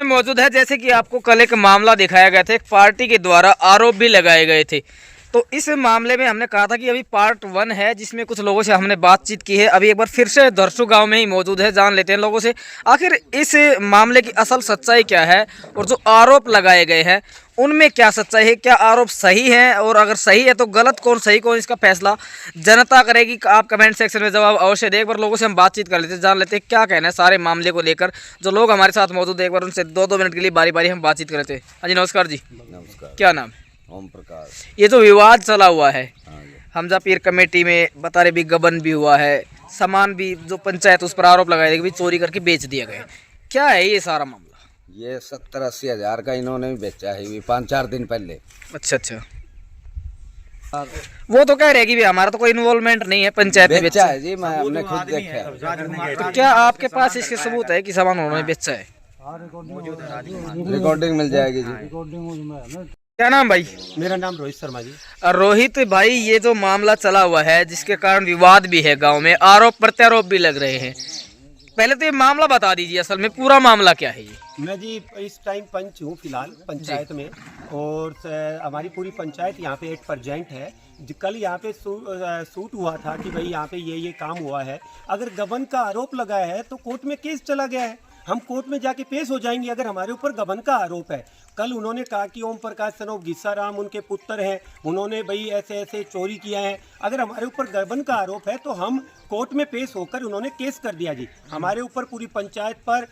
मौजूद है। जैसे कि आपको कल एक मामला दिखाया गया था, एक पार्टी के द्वारा आरोप भी लगाए गए थे। तो इस मामले में हमने कहा था कि अभी पार्ट 1 है, जिसमें कुछ लोगों से हमने बातचीत की है। अभी एक बार फिर से दरसू गांव में ही मौजूद है, जान लेते हैं लोगों से आखिर इस मामले की असल सच्चाई क्या है और जो आरोप लगाए गए हैं उनमें क्या सच्चाई है, क्या आरोप सही है और अगर सही है तो गलत कौन सही कौन, इसका फैसला जनता करेगी। आप कमेंट सेक्शन में जवाब अवश्य दें। एक बार लोगों से हम बातचीत कर लेते हैं, जान लेते हैं क्या कहना है सारे मामले को लेकर। जो लोग हमारे साथ मौजूद है, एक बार उनसे 2-2 मिनट के लिए बारी बारी हम बातचीत कर लेते हैं। हाँ जी, नमस्कार जी। नमस्कार। क्या नाम? ओम प्रकाश। ये जो विवाद चला हुआ है हाँ जी। हमजा पीर कमेटी में, बता रहे भी गबन भी हुआ है, सामान भी जो पंचायत उस पर आरोप लगाए कि चोरी करके बेच दिया गया, क्या है ये सारा मामला? ये 70-80 हज़ार का इन्होंने भी बेचा है, ये 5-4 दिन पहले। अच्छा अच्छा। वो तो कह रहे कि भी हमारा तो कोई इन्वॉल्वमेंट नहीं है, पंचायत ने बेचा है जी, मैं हमने खुद देखा है। तो क्या आपके पास इसके सबूत है कि सामान उन्होंने बेचा है? रिकॉर्डिंग मिल जाएगी जी। क्या नाम भाई? मेरा नाम रोहित शर्मा जी। रोहित भाई, ये जो मामला चला हुआ है जिसके कारण विवाद भी है गांव में, आरोप प्रत्यारोप भी लग रहे हैं, पहले तो ये मामला बता दीजिए, असल में पूरा मामला क्या है ये? मैं जी इस टाइम पंच हूँ फिलहाल पंचायत में, और हमारी पूरी पंचायत यहाँ पे 8% है। कल यहाँ पे सूट हुआ था कि भाई यहाँ पे ये काम हुआ है। अगर गबन का आरोप लगाया है तो कोर्ट में केस चला गया है, हम कोर्ट में जाके पेश हो जाएंगे अगर हमारे ऊपर गबन का आरोप है। कल उन्होंने कहा कि ओम प्रकाश सन ऑफ गिस्साराम उनके पुत्र हैं, उन्होंने भाई ऐसे ऐसे चोरी किया है। अगर हमारे ऊपर गबन का आरोप है तो हम कोर्ट में पेश होकर उन्होंने केस कर दिया जी। हमारे ऊपर पूरी पंचायत पर,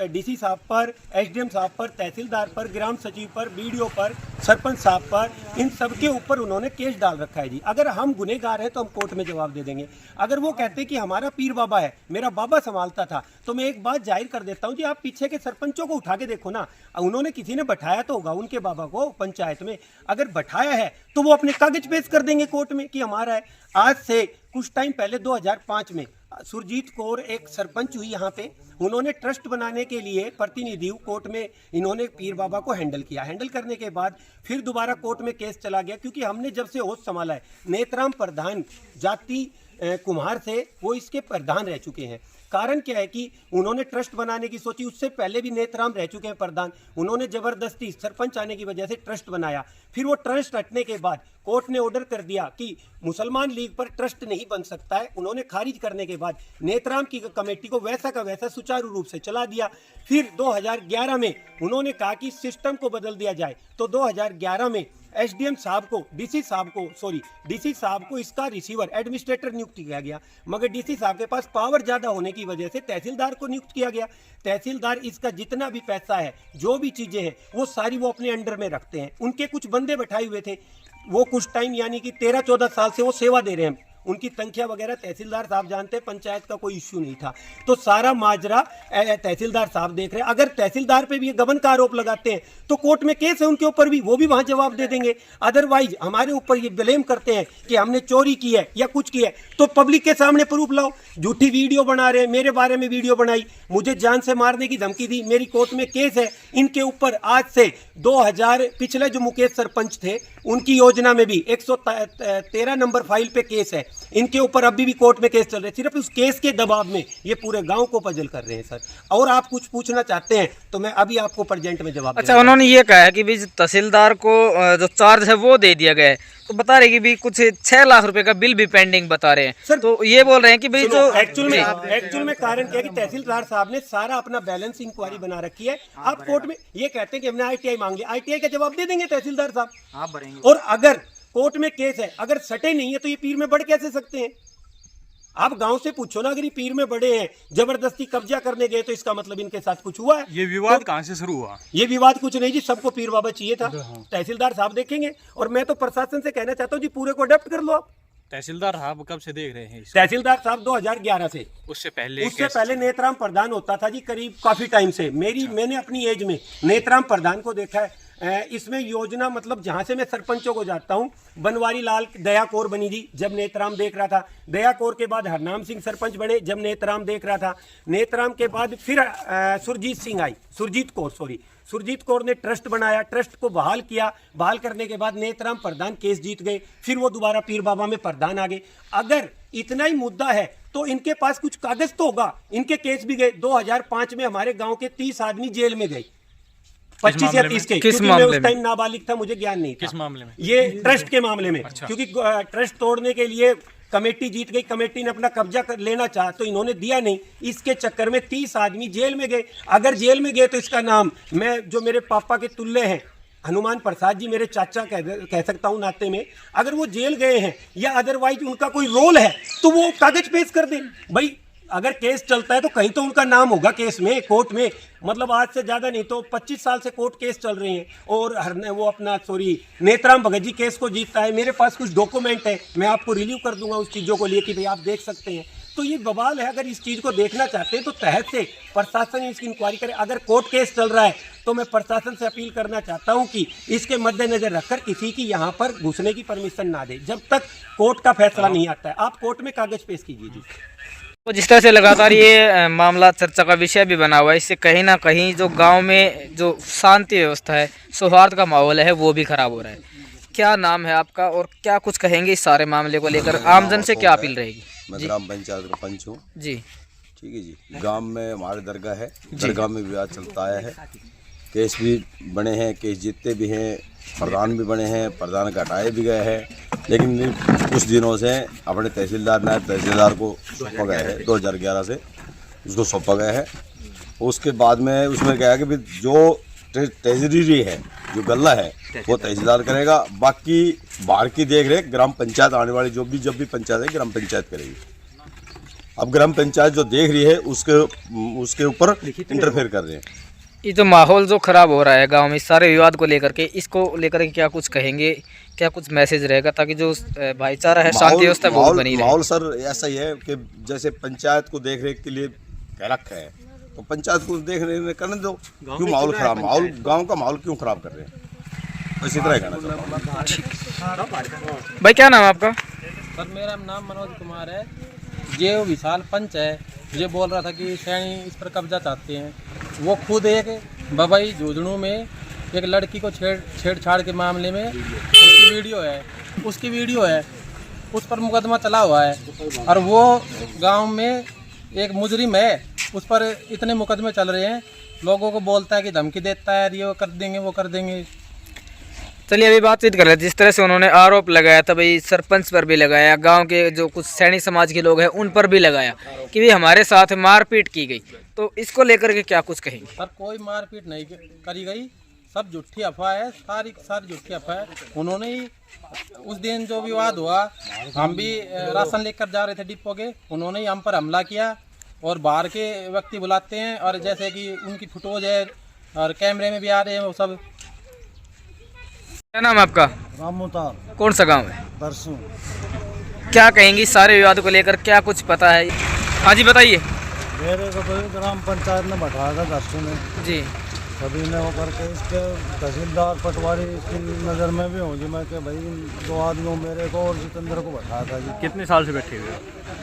डीसी साहब पर, एसडीएम साहब पर, तहसीलदार पर, ग्राम सचिव पर, बीडीओ पर, सरपंच साहब पर, इन सब के ऊपर उन्होंने केस डाल रखा है जी। अगर हम गुनहगार हैं तो हम कोर्ट में जवाब दे देंगे। अगर वो कहते कि हमारा पीर बाबा है, मेरा बाबा संभालता था, तो मैं एक बात जाहिर कर देता हूँ जी, आप पीछे के सरपंचों को उठा के देखो ना, उन्होंने किसी ने बैठाया तो होगा उनके बाबा को पंचायत में। अगर बैठाया है तो वो अपने कागज पेश कर देंगे कोर्ट में कि हमारा है। आज से कुछ टाइम पहले 2005 में सुरजीत कौर एक सरपंच हुई यहाँ पे, उन्होंने ट्रस्ट बनाने के लिए प्रतिनिधि कोर्ट में इन्होंने पीर बाबा को हैंडल किया। हैंडल करने के बाद फिर दोबारा कोर्ट में केस चला गया, क्योंकि हमने जब से होश संभाला है, नेतराम प्रधान जाति कुम्हार से वो इसके प्रधान रह चुके हैं। कारण क्या है कि उन्होंने ट्रस्ट बनाने की सोची, उससे पहले भी नेतराम रह चुके हैं प्रधान, उन्होंने जबरदस्ती सरपंच आने की वजह से ट्रस्ट बनाया। फिर वो ट्रस्ट हटने के बाद कोर्ट ने ऑर्डर कर दिया कि मुसलमान लीग पर ट्रस्ट नहीं बन सकता है। उन्होंने खारिज करने के बाद नेतराम की कमेटी को वैसा का वैसा सुचारू रूप से चला दिया। फिर 2011 में उन्होंने कहा कि सिस्टम को बदल दिया जाए, तो 2011 में एसडीएम साहब को, डीसी साहब को इसका रिसीवर एडमिनिस्ट्रेटर नियुक्त किया गया, मगर डीसी साहब के पास पावर ज्यादा होने की वजह से तहसीलदार को नियुक्त किया गया। तहसीलदार इसका जितना भी पैसा है, जो भी चीजें हैं, वो सारी वो अपने अंडर में रखते हैं। उनके कुछ बंदे बैठाए हुए थे, वो कुछ टाइम यानी कि 13-14 साल से वो सेवा दे रहे हैं। उनकी तनख्वाह वगैरह तहसीलदार साहब जानते हैं, पंचायत का कोई इश्यू नहीं था। तो सारा माजरा तहसीलदार साहब देख रहे हैं। अगर तहसीलदार पे भी ये गबन का आरोप लगाते हैं तो कोर्ट में केस है उनके ऊपर भी, वो भी वहां जवाब दे देंगे। अदरवाइज हमारे ऊपर ये ब्लेम करते हैं कि हमने चोरी की है या कुछ किया है, तो पब्लिक के सामने प्रूफ लाओ। झूठी वीडियो बना रहे हैं, मेरे बारे में वीडियो बनाई, मुझे जान से मारने की धमकी दी, मेरी कोर्ट में केस है इनके ऊपर। आज से 2000 पिछले जो मुकेश सरपंच थे उनकी योजना में भी 113 नंबर फाइल पे केस है इनके ऊपर, अभी भी कोर्ट में केस चल रहे हैं। सिर्फ उस केस के दबाव में ये पूरे गांव को पजल कर रहे हैं सर। और आप कुछ पूछना चाहते हैं तो मैं अभी आपको प्रेजेंट में जवाब। अच्छा, उन्होंने ये कहा है कि भी तहसीलदार को जो चार्ज है वो दे दिया गया है, तो बता रहे कि भी कुछ 6 लाख रुपए का बिल भी पेंडिंग बता रहे हैं सर। तो ये बोल रहे हैं कि भाई जो एक्चुअल में कारण क्या है कि तहसीलदार साहब ने सारा अपना बैलेंस इंक्वायरी बना रखी है। आप कोर्ट में ये कहते हैं कि हमने आईटीआई मांग लिया, आईटीआई का जवाब दे देंगे तहसीलदार साहब। और अगर कोर्ट में केस है, अगर सटे नहीं है तो ये पीर में बढ़ कैसे सकते हैं? आप गांव से पूछो ना, अगर ये पीर में बड़े हैं, जबरदस्ती कब्जा करने गए, तो इसका मतलब इनके साथ कुछ हुआ है। ये विवाद कहां से शुरू हुआ? ये विवाद कुछ नहीं जी, सबको पीर बाबा चाहिए था। तहसीलदार साहब देखेंगे, और मैं तो प्रशासन से कहना चाहता हूँ जी, पूरे को अडॉप्ट कर लो आप। तहसीलदार साहब कब से देख रहे हैं इसको? तहसीलदार साहब 2011 से, उससे पहले नेतराम प्रधान होता था जी, करीब काफी टाइम से। मैंने अपनी एज में नेतराम प्रधान को देखा है। इसमें योजना मतलब जहां से मैं सरपंचों को जाता हूं, बनवारी लाल दया कौर बनी जी जब नेतराम देख रहा था, दया कौर के बाद हरनाम सिंह सरपंच बने जब नेतराम देख रहा था, नेतराम के बाद फिर सुरजीत सिंह आई, सुरजीत कौर ने ट्रस्ट बनाया, ट्रस्ट को बहाल किया, बहाल करने के बाद नेतराम प्रधान केस जीत गए, फिर वो दोबारा पीर बाबा में प्रधान आ गए। अगर इतना ही मुद्दा है तो इनके पास कुछ कागज तो होगा, इनके केस भी गए। 2005 में हमारे गांव के 30 आदमी जेल में गए, 25 या 30 के, क्योंकि मैं उस टाइम नाबालिग था, मुझे ज्ञान नहीं था। किस मामले में? ये ट्रस्ट के मामले में। अच्छा। क्योंकि ट्रस्ट तोड़ने के लिए कमेटी जीत गई, कमेटी ने अपना कब्जा कर लेना चाहा तो इन्होंने दिया नहीं, इसके चक्कर में 30 आदमी जेल में गए। अगर जेल में गए तो इसका नाम मैं जो मेरे पापा के तुल्य हैं हनुमान प्रसाद जी, मेरे चाचा कह सकता हूं नाते में, अगर वो जेल गए हैं या अदरवाइज उनका कोई रोल है तो वो कागज पेश कर दें। भाई अगर केस चलता है तो कहीं तो उनका नाम होगा केस में, कोर्ट में। मतलब आज से ज़्यादा नहीं तो 25 साल से कोर्ट केस चल रहे हैं और वो अपना नेतराम भगत जी केस को जीतता है। मेरे पास कुछ डॉक्यूमेंट है, मैं आपको रिलीव कर दूंगा उस चीज़ों को लिए कि भाई आप देख सकते हैं। तो ये बवाल है, अगर इस चीज़ को देखना चाहते हैं तो तहत से प्रशासन इसकी इंक्वायरी करे। अगर कोर्ट केस चल रहा है तो मैं प्रशासन से अपील करना चाहता हूं कि इसके मद्देनजर रखकर किसी की यहां पर घुसने की परमिशन ना दे जब तक कोर्ट का फैसला नहीं आता है। आप कोर्ट में कागज पेश कीजिए जी। तो जिस तरह से लगातार ये मामला चर्चा का विषय भी बना हुआ है, इससे कहीं ना कहीं जो गांव में जो शांति व्यवस्था है, सौहार्द का माहौल है, वो भी खराब हो रहा है। क्या नाम है आपका और क्या कुछ कहेंगे इस सारे मामले को लेकर? आमजन से क्या अपील रहेगी? मैं ग्राम पंचायत का पंच हूँ जी। ठीक है जी। गांव में हमारे दरगाह है, दरगाह में विवाद चलता आया है, केस भी बने हैं, केस जीतते भी हैं, प्रधान भी बने हैं, प्रधान का हटाए भी गए हैं, लेकिन कुछ दिनों से अपने तहसीलदार नायब तहसीलदार को सौंपा गया है, 2011 से उसको सौंपा गया है। उसके बाद में उसमें क्या है कि जो ट्रेजरी है, जो गल्ला है, वो तहसीलदार करेगा, बाकी बाहर की देख रेख ग्राम पंचायत आने वाली जब भी पंचायत है ग्राम पंचायत करेगी। अब ग्राम पंचायत जो देख रही है उसके ऊपर इंटरफेयर कर रहे हैं। ये तो माहौल जो खराब हो रहा है गांव में इस सारे विवाद को लेकर के, इसको लेकर के क्या कुछ कहेंगे, क्या कुछ मैसेज रहेगा ताकि जो भाईचारा है, शांति व्यवस्था वो बनी रहे? माहौल सर ऐसा ही है कि जैसे पंचायत को देख रेख के लिए कह रखा है तो पंचायत को देख रेख करने दो। क्यों माहौल खराब, गाँव का माहौल क्यों खराब कर रहे हैं? इसी तरह कहना चाहता हूँ। भाई क्या नाम है आपका? सर मेरा नाम मनोज कुमार है। ये विशाल पंच है, ये बोल रहा था कि सैनी इस पर कब्जा चाहते हैं। वो खुद एक बबई झुंझुनू में एक लड़की को छेड़छाड़ के मामले में उसकी वीडियो है, उस पर मुकदमा चला हुआ है। और वो गांव में एक मुजरिम है, उस पर इतने मुकदमे चल रहे हैं, लोगों को बोलता है कि धमकी देता है, ये वो कर देंगे वो कर देंगे। चलिए अभी बातचीत कर रहे हैं। जिस तरह से उन्होंने आरोप लगाया था, भाई सरपंच पर भी लगाया, गांव के जो कुछ सैनिक समाज के लोग हैं उन पर भी लगाया कि भाई हमारे साथ मारपीट की गई, तो इसको लेकर के क्या कुछ कहेंगे? सर कोई मारपीट नहीं करी गई, सब झूठी अफवाह है, सारी झूठी अफवाह है। उन्होंने ही उस दिन जो विवाद हुआ, हम भी राशन लेकर जा रहे थे डिपो के, उन्होंने ही हम पर हमला किया और बाहर के व्यक्ति बुलाते हैं और जैसे कि उनकी फोटोज है और कैमरे में भी आ रहे हैं वो सब। क्या नाम है आपका? रामोतार। कौन सा गांव है? दरसू। क्या कहेंगे इस सारे विवाद को लेकर, क्या कुछ पता है? हाँ जी बताइए। मेरे को तो ग्राम पंचायत ने बैठाया था दरसू में जी। सभी ने होकर के इसके तहसीलदार पटवारी की नज़र में भी हूँ जी मैं कि भाई 2 आदमियों मेरे को और जितेंद्र को बैठाया था जी। कितने साल से बैठे हुए?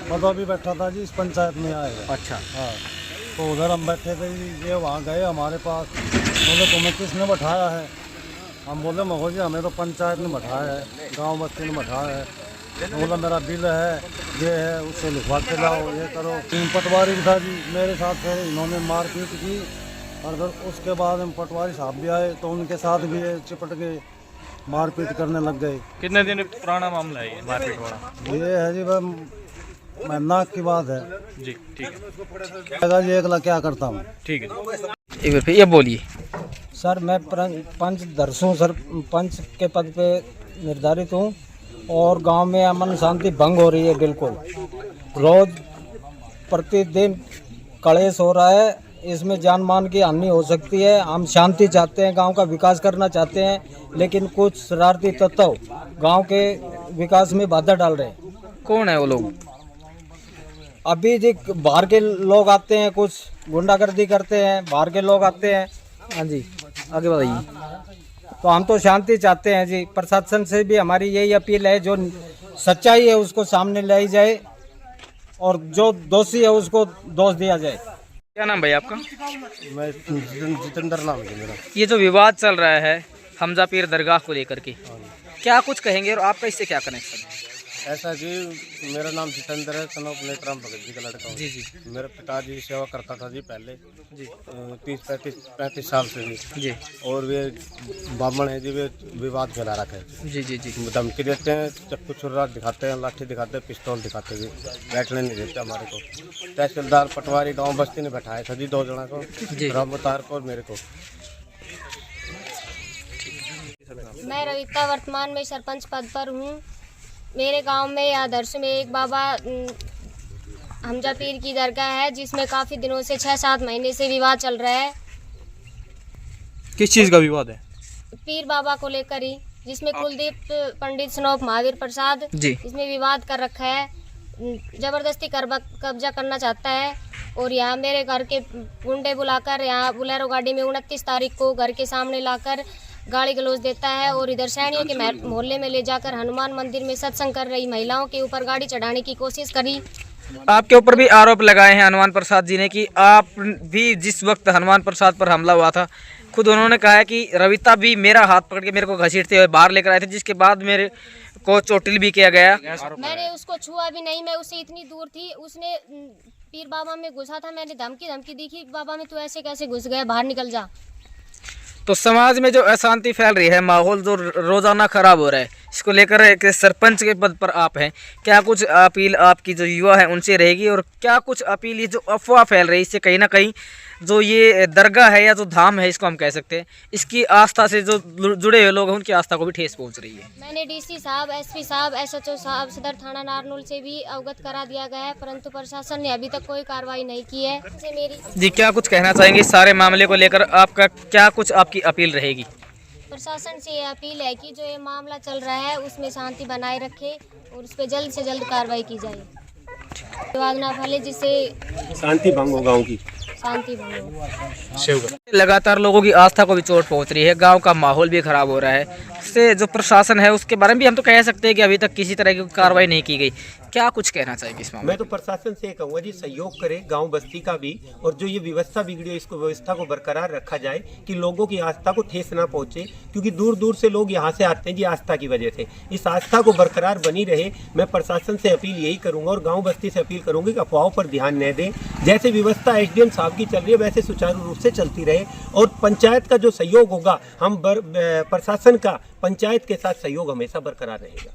मतलब अभी बैठा था जी, इस पंचायत में आएगा। अच्छा। हाँ, तो उधर हम बैठे थे जी, ये वहाँ गए हमारे पास, बोले तुम्हें किसने बैठाया है? हम बोले महो जी हमें तो पंचायत ने बैठाया है, गांव बस्ती ने बैठाया है। तो बोला मेरा बिल है, ये है, उससे लिखवा के लाओ, ये करो। 3 पटवारी भी था जी मेरे साथ, फिर इन्होंने मारपीट की और फिर उसके बाद हम पटवारी साहब भी आए तो उनके साथ भी ये चिपट के मारपीट करने लग गए। कितने दिन पुराना मामला है ये मारपीट वाला? ये है जी महीना की बात है जी। ठीक है जी, अगला क्या करता हूँ। ठीक है। एक बार फिर ये बोलिए। सर मैं पंच दरसू सरपंच के पद पे निर्धारित हूँ और गांव में अमन शांति भंग हो रही है। बिल्कुल रोज प्रतिदिन कलेश हो रहा है, इसमें जान मान की हानि हो सकती है। हम शांति चाहते हैं, गांव का विकास करना चाहते हैं, लेकिन कुछ शरारती तत्व गांव के विकास में बाधा डाल रहे हैं। कौन है वो लोग? अभी जी बाहर के लोग आते हैं, कुछ गुंडागर्दी करते हैं, बाहर के लोग आते हैं। हाँ जी आगे बताइए। तो हम तो शांति चाहते हैं जी। प्रशासन से भी हमारी यही अपील है, जो सच्चाई है उसको सामने लाई जाए और जो दोषी है उसको दोष दिया जाए। क्या नाम भाई आपका? मैं जितेंद्र नाम है मेरा। ये जो विवाद चल रहा है हमजा पीर दरगाह को लेकर के, क्या कुछ कहेंगे और आपका इससे क्या कनेक्शन है? ऐसा जी, मेरा नाम जितेंद्र है, सन ऑफ नेतराम भगत जी का लड़का हूँ। जी जी मेरे पिताजी सेवा करता था जी पहले जी 30-35 साल से जी। और वे ब्राह्मण है जी, वे विवाद फैला रखे हैं जी जी जी। धमकी देते हैं, चक्कू छुरा दिखाते हैं, लाठी दिखाते हैं, पिस्तौल दिखाते हैं, बैठने नहीं देते हमारे को। तहसीलदार पटवारी गांव बस्ती ने बैठाया था जी 2 जना को, रामतार को और मेरे को। मैं रविता वर्तमान में सरपंच पद पर हूँ। मेरे गांव में आदर्श में एक बाबा हमजा पीर की दरगाह है, जिसमें काफ़ी दिनों से 6-7 महीने से विवाद चल रहा है। किस चीज़ का विवाद है? पीर बाबा को लेकर ही, जिसमें कुलदीप पंडित स्नोप महावीर प्रसाद जी। इसमें विवाद कर रखा है, ज़बरदस्ती कब्जा करना चाहता है। और यहाँ मेरे घर के गुंडे बुलाकर यहाँ बोलेरो गाड़ी में 29 तारीख को घर के सामने लाकर गाली गलौज देता है और इधर सैनियों के मोहल्ले में ले जाकर हनुमान मंदिर में सत्संग कर रही महिलाओं के ऊपर गाड़ी चढ़ाने की कोशिश करी। आपके ऊपर भी आरोप लगाए हैं हनुमान प्रसाद जी ने कि आप भी जिस वक्त हनुमान प्रसाद पर हमला हुआ था, खुद उन्होंने कहा है कि रविता भी मेरा हाथ पकड़ के मेरे को घसीटते हुए बाहर लेकर आए थे, जिसके बाद मेरे को चोटिल भी किया गया। मैंने उसको छुआ भी नहीं, मैं उससे इतनी दूर थी। उसने पीर बाबा में घुसा था, मैंने धमकी दी कि बाबा में तू ऐसे कैसे घुस गया, बाहर निकल जा। तो समाज में जो अशांति फैल रही है, माहौल जो रोजाना खराब हो रहा है, इसको लेकर एक सरपंच के पद पर आप हैं, क्या कुछ अपील आपकी जो युवा है उनसे रहेगी? और क्या कुछ अपील ये जो अफवाह फैल रही है, इससे कहीं ना कहीं जो ये दरगाह है या जो धाम है इसको हम कह सकते हैं, इसकी आस्था से जो जुड़े हुए लोग हैं उनकी आस्था को भी ठेस पहुंच रही है? मैंने डीसी साहब, एसपी साहब, एसएचओ साहब, सदर थाना नारनौल से भी अवगत करा दिया गया है, परंतु प्रशासन ने अभी तक कोई कार्रवाई नहीं की है। मेरी जी, क्या कुछ कहना चाहेंगे इस सारे मामले को लेकर? आपका क्या कुछ आपकी अपील रहेगी? प्रशासन से ये अपील है कि जो ये मामला चल रहा है उसमें शांति बनाए रखे और उस पर जल्द से जल्द कार्रवाई की जाए। विवाद ना फैले, जिससे शांति भंग हो, गाँव की शांति भंग हो। लगातार लोगों की आस्था को भी चोट पहुंच रही है, गांव का माहौल भी खराब हो रहा है। इससे जो प्रशासन है उसके बारे में भी हम तो कह सकते हैं कि अभी तक किसी तरह की कार्रवाई नहीं की गई। क्या कुछ कहना चाहेंगे इस मामले? मैं तो प्रशासन से कहूँगा जी, सहयोग करे गांव बस्ती का भी, और जो ये व्यवस्था बिगड़ी है इसको व्यवस्था को बरकरार रखा जाए कि लोगों की आस्था को ठेस ना पहुंचे, क्योंकि दूर दूर से लोग यहाँ से आते हैं जी आस्था की वजह से। इस आस्था को बरकरार बनी रहे, मैं प्रशासन से अपील यही करूँगा और गाँव बस्ती से अपील करूँगी कि अफवाहों पर ध्यान न दें। जैसे व्यवस्था SDM साहब की चल रही है वैसे सुचारू रूप से चलती रहे, और पंचायत का जो सहयोग होगा, हम प्रशासन का पंचायत के साथ सहयोग हमेशा बरकरार रहेगा।